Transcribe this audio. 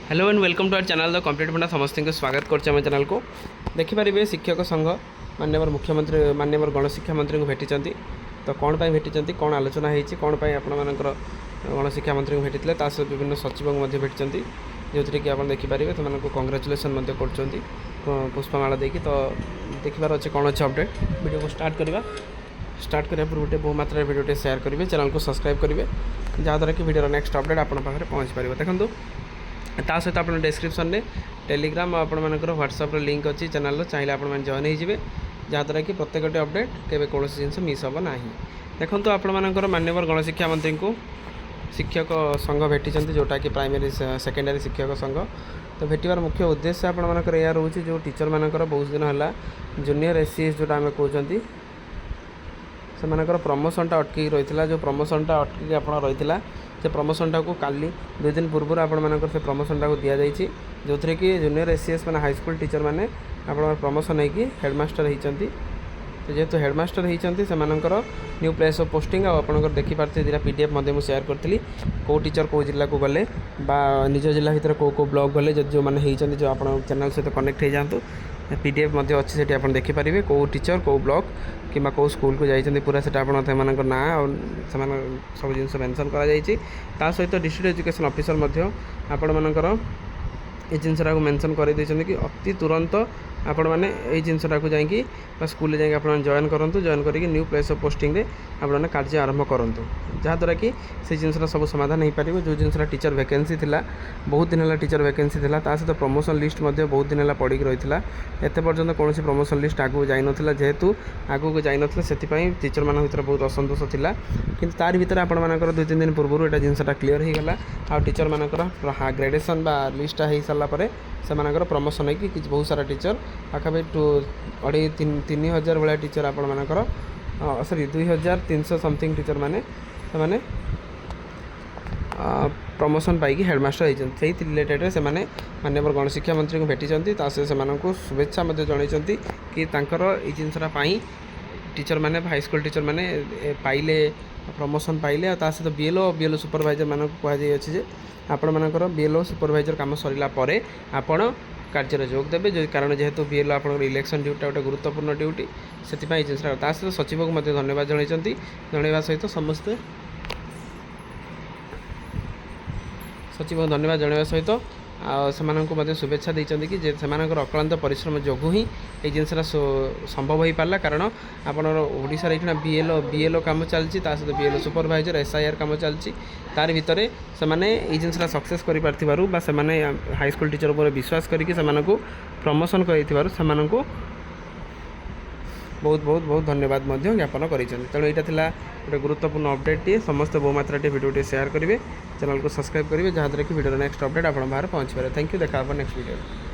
Hello and welcome to our channel the complete Panda समस्त को स्वागत करम चैनल को देखिपारे शिक्षक संघ माननीय मुख्यमंत्री माननीय गणशिक्षा मंत्री को भेटी तो कौन पर भेटी कौन आलोचना होती कौन पर आपर गणशिक्षा मंत्री को भेटी सहित विभिन्न सचिव भेटी जो थी कि आप देखिपारे से कंग्राचुलेसन कर पुष्पमाला देकी तो देखिबार अच्छे कौन अच्छे अपडेट वीडियो को स्टार्ट करने पूर्व गोटे बहु मात्रा वीडियो शेयर करेंगे चैनल को सब्सक्राइब करेंगे जहाँद्वारा कि वीडियो नेक्स्ट अपडेट आप पहुँच पार देखो ता सहित आप डिस्क्रिप्शन में टेलीग्राम आपर व्हाट्सएप लिंक अच्छी चैनल चाहिए आप जॉइन हो जहाँद्वारा कि प्रत्येक अपडेट के कौन जिन मिस हम ना देखो आपर माननीय गणशिक्षा मंत्री को शिक्षक संघ भेटी जोटा कि प्राइमरी सेकेंडरी शिक्षक संघ तो भेटार मुख्य उद्देश्य आपर यह रोचे जो टीचर मानकर बहुत दिन है जूनियर एससीएस जोटा आम कहते से प्रमोशनटा अटक रही जो प्रमोशनटा अटक आप रही से प्रमोशनटा को काली 2 दिन पूर्व आपर से प्रमोशनटा को दि जाएगी जो थी कि जूनियर एससीएस मैंने हाईस्कल टीचर मैंने आप प्रमोशन होगी हेडमास्टर होती तो जेहेतु हेडमास्टर होती से न्यू प्लेस ऑफ पोस्टिंग आपंकर देखिपारे दुटा पीडीएफ मुझे शेयर करी कौ टीचर कौ जिला को गले निज जिला भितर कौ ब्लॉक गले जो मैंने जो आप चैनल सहित कनेक्ट हो जातु पीडीएफ अच्छी से आप देखिपारे कौ टीचर कौ ब्लॉक कि कौ स्कूल को जाइए पूरा से ना और सब जिन मेंशन कर सहित डिस्ट्रिक्ट एजुकेशन ऑफिसर आपण मानकर ये जिनसा को मेंशन कर कि अति तुरंत आपण मैंने ये जिनसा को जाकि स्कूल जाकि आप जॉइन करूँ जॉइन करके न्यू प्लेस ऑफ पोस्टिंग रे आप कार्य आरंभ करूँ जहाँद्वारा कि से जिनसा सब समाधान हो पार जो जिनसा टीचर वैकेंसी थिला बहुत दिन है टीचर वैकेंसी थिला सहित प्रमोशन लिस्ट बहुत दिन है पड़ी रही है एत पर्यंत कौन प्रमोशन लिस्ट आगू जाई नथिला जेहेतु आगू को जाई नथिला से टीचर मान भर बहुत असंतोष थिला किंतु तार भीतर आपण मानकर 2-3 दिन पूर्व एटा जिनसा क्लीयर हो गला आ टीचर मानकर ग्रेडेसन बा लिस्ट हो सारा पर से प्रमोशन होगी कि बहुत सारा टीचर पाखापाखि 3,000 भाया टीचर आपण मानकर सॉरी 2,300 समथिंग टीचर मैंने से प्रमोशन पाई हेडमास्टर होती रिलेटेड से माननीय गणशिक्षा मंत्री को भेटी से शुभेच्छा जनई कि ये जिनसा टीचर मैंने हाईस्कल टीचर मैंने पाइले प्रमोशन पाइले सहित बीएलओ सुपरवाइजर मानक कहुच्छे आपण मानकर बीएलओ सुपरवाइजर काम सरला आपण कार्य जोग देवे जो कारण जेहेतु बीएलओ आप इलेक्शन ड्यूटी गोटे गुरुत्वपूर्ण ड्यूटी से जिनसा सहित सचिव को धन्यवाद जनवा सहित समस्ते सचिव धन्यवाद जनवा सहित से शुभेच्छा देती कि अक्लांत परिश्रम जो ही ये जिनसा संभव हो पारा कारण आपशार ये बीएलओ कम चलती सहित बीएलओ सुपरवाइजर एसआईआर कम चलती तार भितर से जिनसा सक्सेस कर हाईस्कल टीचर पर विश्वास करके प्रमोशन कर बहुत बहुत बहुत धन्यवाद ज्ञापन कर तेणु यहाँ गोटे गुरुत्वपूर्ण अपडेट टी समस्त बहुमात्रा वीडियो शेयर करेंगे चैनल को सब्सक्राइब करेंगे जहाँद्वारा कि वीडियो नेक्स्ट अपडेट आप बाहर पहुँच पारे थैंक यू देखा नेक्स्ट वीडियो।